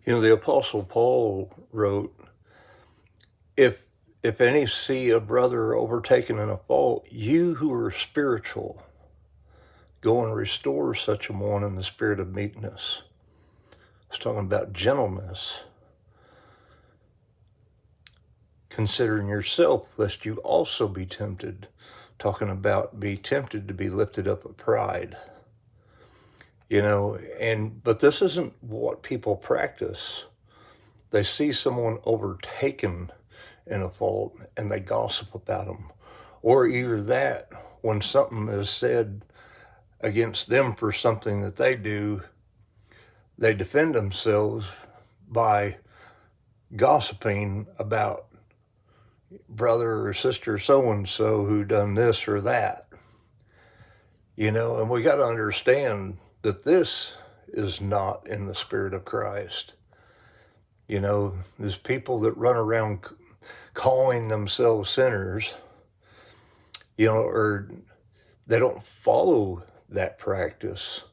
The Apostle Paul wrote, if any see a brother overtaken in a fault, you who are spiritual, go and restore such a one in the spirit of meekness. It's talking about gentleness. Considering yourself, lest you also be tempted. Talking about be tempted to be lifted up with pride. But this isn't what people practice. They see someone overtaken in a fault and they gossip about them. Or either that, when something is said against them for something that they do, they defend themselves by gossiping about brother or sister so-and-so who done this or that. And we got to understand that this is not in the spirit of Christ. There's people that run around calling themselves sinners, or they don't follow that practice.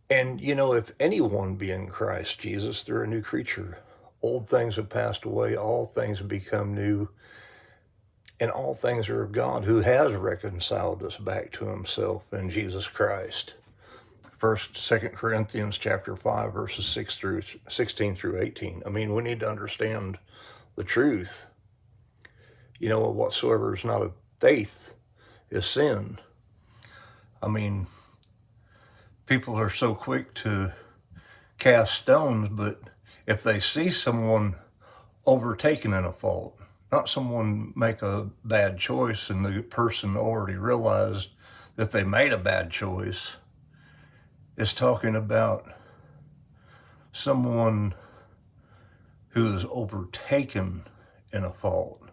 And, if anyone be in Christ Jesus, they're a new creature. Old things have passed away, all things have become new, and all things are of God, who has reconciled us back to himself in Jesus Christ. 2 Corinthians chapter 5, verses 16 through 18. We need to understand the truth. Whatsoever is not of faith is sin. People are so quick to cast stones, but if they see someone overtaken in a fault, not someone make a bad choice and the person already realized that they made a bad choice, it's talking about someone who is overtaken in a fault.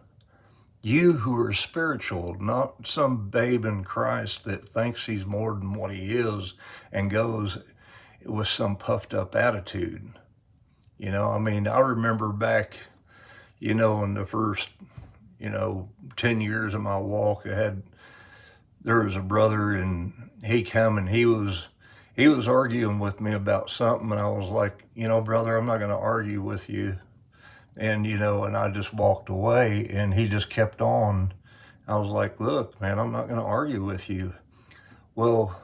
You who are spiritual, not some babe in Christ that thinks he's more than what he is and goes with some puffed up attitude. I remember back, in the first, 10 years of my walk, there was a brother and he come and he was arguing with me about something, and I was like, brother, I'm not going to argue with you. And, and I just walked away, and he just kept on. I was like, look, man, I'm not going to argue with you. Well,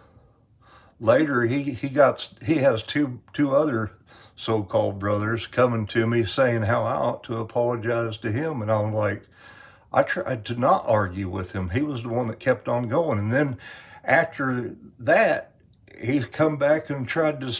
later he has two other so-called brothers coming to me saying how I ought to apologize to him. And I'm like, I tried to not argue with him. He was the one that kept on going. And then after that, he's come back and tried to